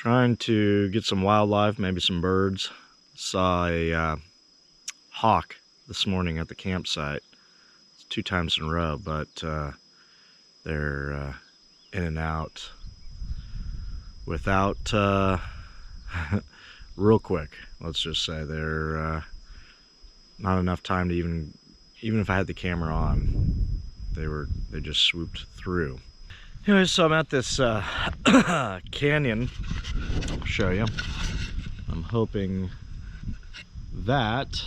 Trying to get some wildlife, maybe some birds. Saw a hawk this morning at the campsite. It's 2 times in a row, but they're in and out without real quick. Let's just say they're not enough time to even if I had the camera on, they just swooped through. Anyway, so I'm at this canyon. I'll show you. I'm hoping that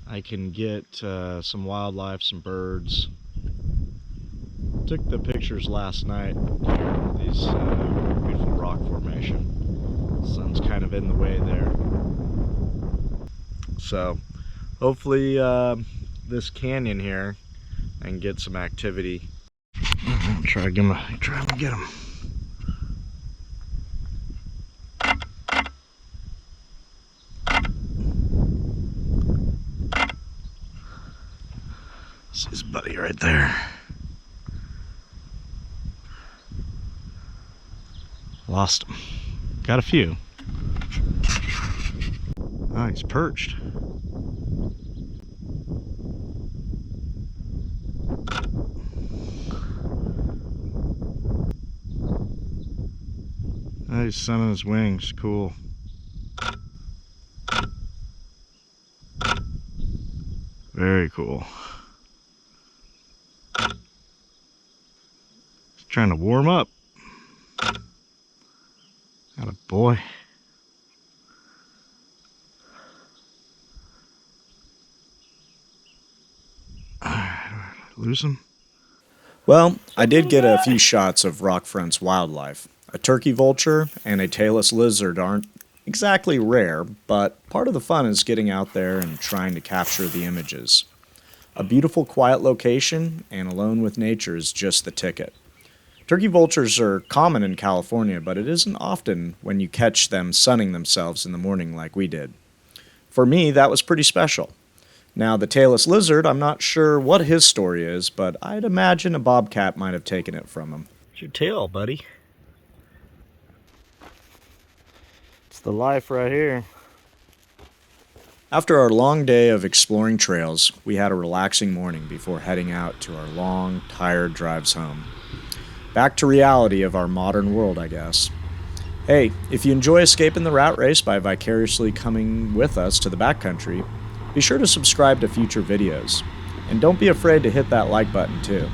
I can get some wildlife, some birds. Took the pictures last night here. These beautiful rock formation. The sun's kind of in the way there. So hopefully this canyon here, I can get some activity. Try to get him. This is his buddy right there. Lost him. Got a few. Oh, he's perched. Oh, he's sunning his wings. Cool. Very cool. He's trying to warm up. Got a boy. Alright, lose him. Well, I did get a few shots of Rock Front's wildlife. A turkey vulture and a tailless lizard aren't exactly rare, but part of the fun is getting out there and trying to capture the images. A beautiful, quiet location and alone with nature is just the ticket. Turkey vultures are common in California, but it isn't often when you catch them sunning themselves in the morning like we did. For me, that was pretty special. Now, the tailless lizard, I'm not sure what his story is, but I'd imagine a bobcat might have taken it from him. It's your tail, buddy. It's the life right here. After our long day of exploring trails, we had a relaxing morning before heading out to our long, tired drives home. Back to reality of our modern world, I guess. Hey, if you enjoy escaping the rat race by vicariously coming with us to the backcountry, be sure to subscribe to future videos. And don't be afraid to hit that like button too.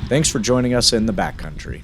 Thanks for joining us in the backcountry.